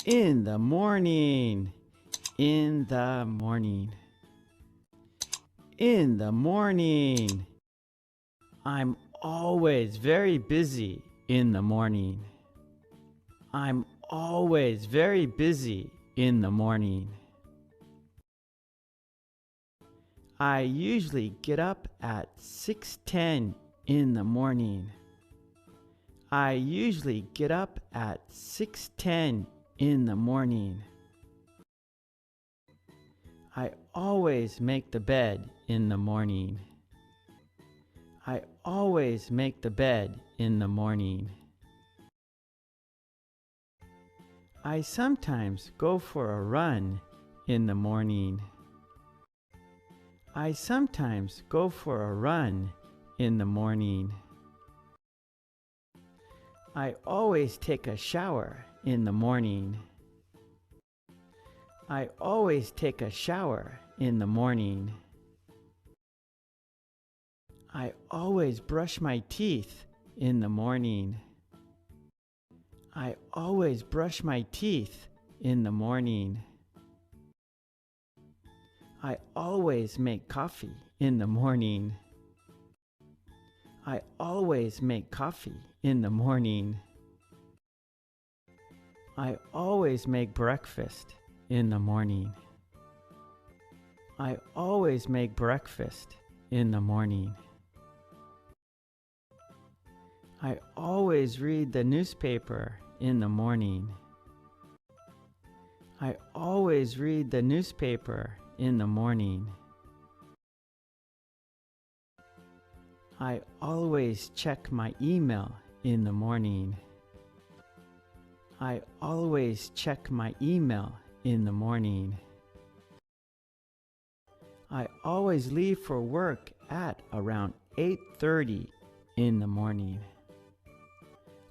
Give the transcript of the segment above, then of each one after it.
In the morning. In the morning. In the morning. I'm always very busy in the morning. I'm always very busy in the morning. I usually get up at 6:10 in the morning. I usually get up at 6:10 in the morning. I always make the bed in the morning. I always make the bed in the morning. I sometimes go for a run in the morning. I sometimes go for a run in the morning. I always take a shower in the morning. I always take a shower in the morning. I always brush my teeth in the morning. I always brush my teeth in the morning. I always make coffee in the morning. I always make coffee in the morning. I always make breakfast in the morning. I always make breakfast in the morning. I always read the newspaper in the morning. I always read the newspaper in the morning. I always check my email in the morning. I always check my email in the morning. I always leave for work at around 8:30 in the morning.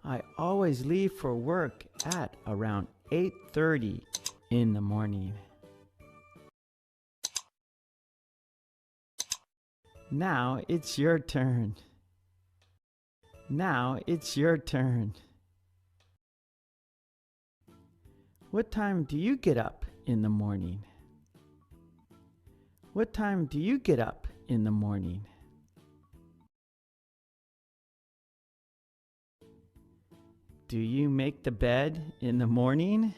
I always leave for work at around 8:30 in the morning. Now it's your turn. Now it's your turn. What time do you get up in the morning? What time do you get up in the morning? Do you make the bed in the morning?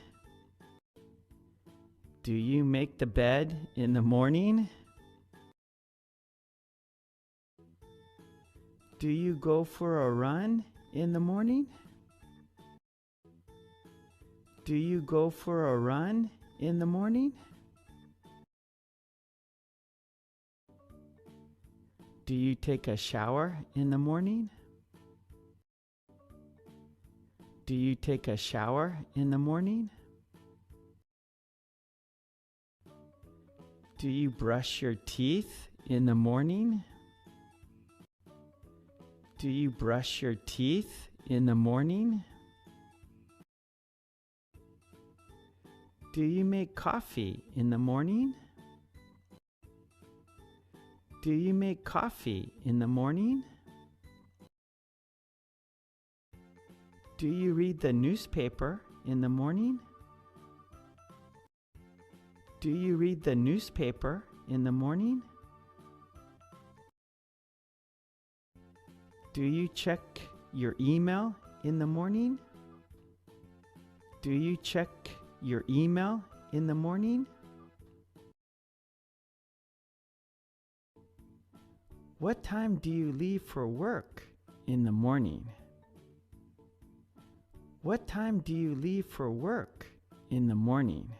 Do you make the bed in the morning? Do you go for a run in the morning? Do you go for a run in the morning? Do you take a shower in the morning? Do you take a shower in the morning? Do you brush your teeth in the morning? Do you brush your teeth in the morning? Do you make coffee in the morning? Do you make coffee in the morning? Do you read the newspaper in the morning? Do you read the newspaper in the morning? Do you check your email in the morning? Do you check your email in the morning? What time do you leave for work in the morning? What time do you leave for work in the morning?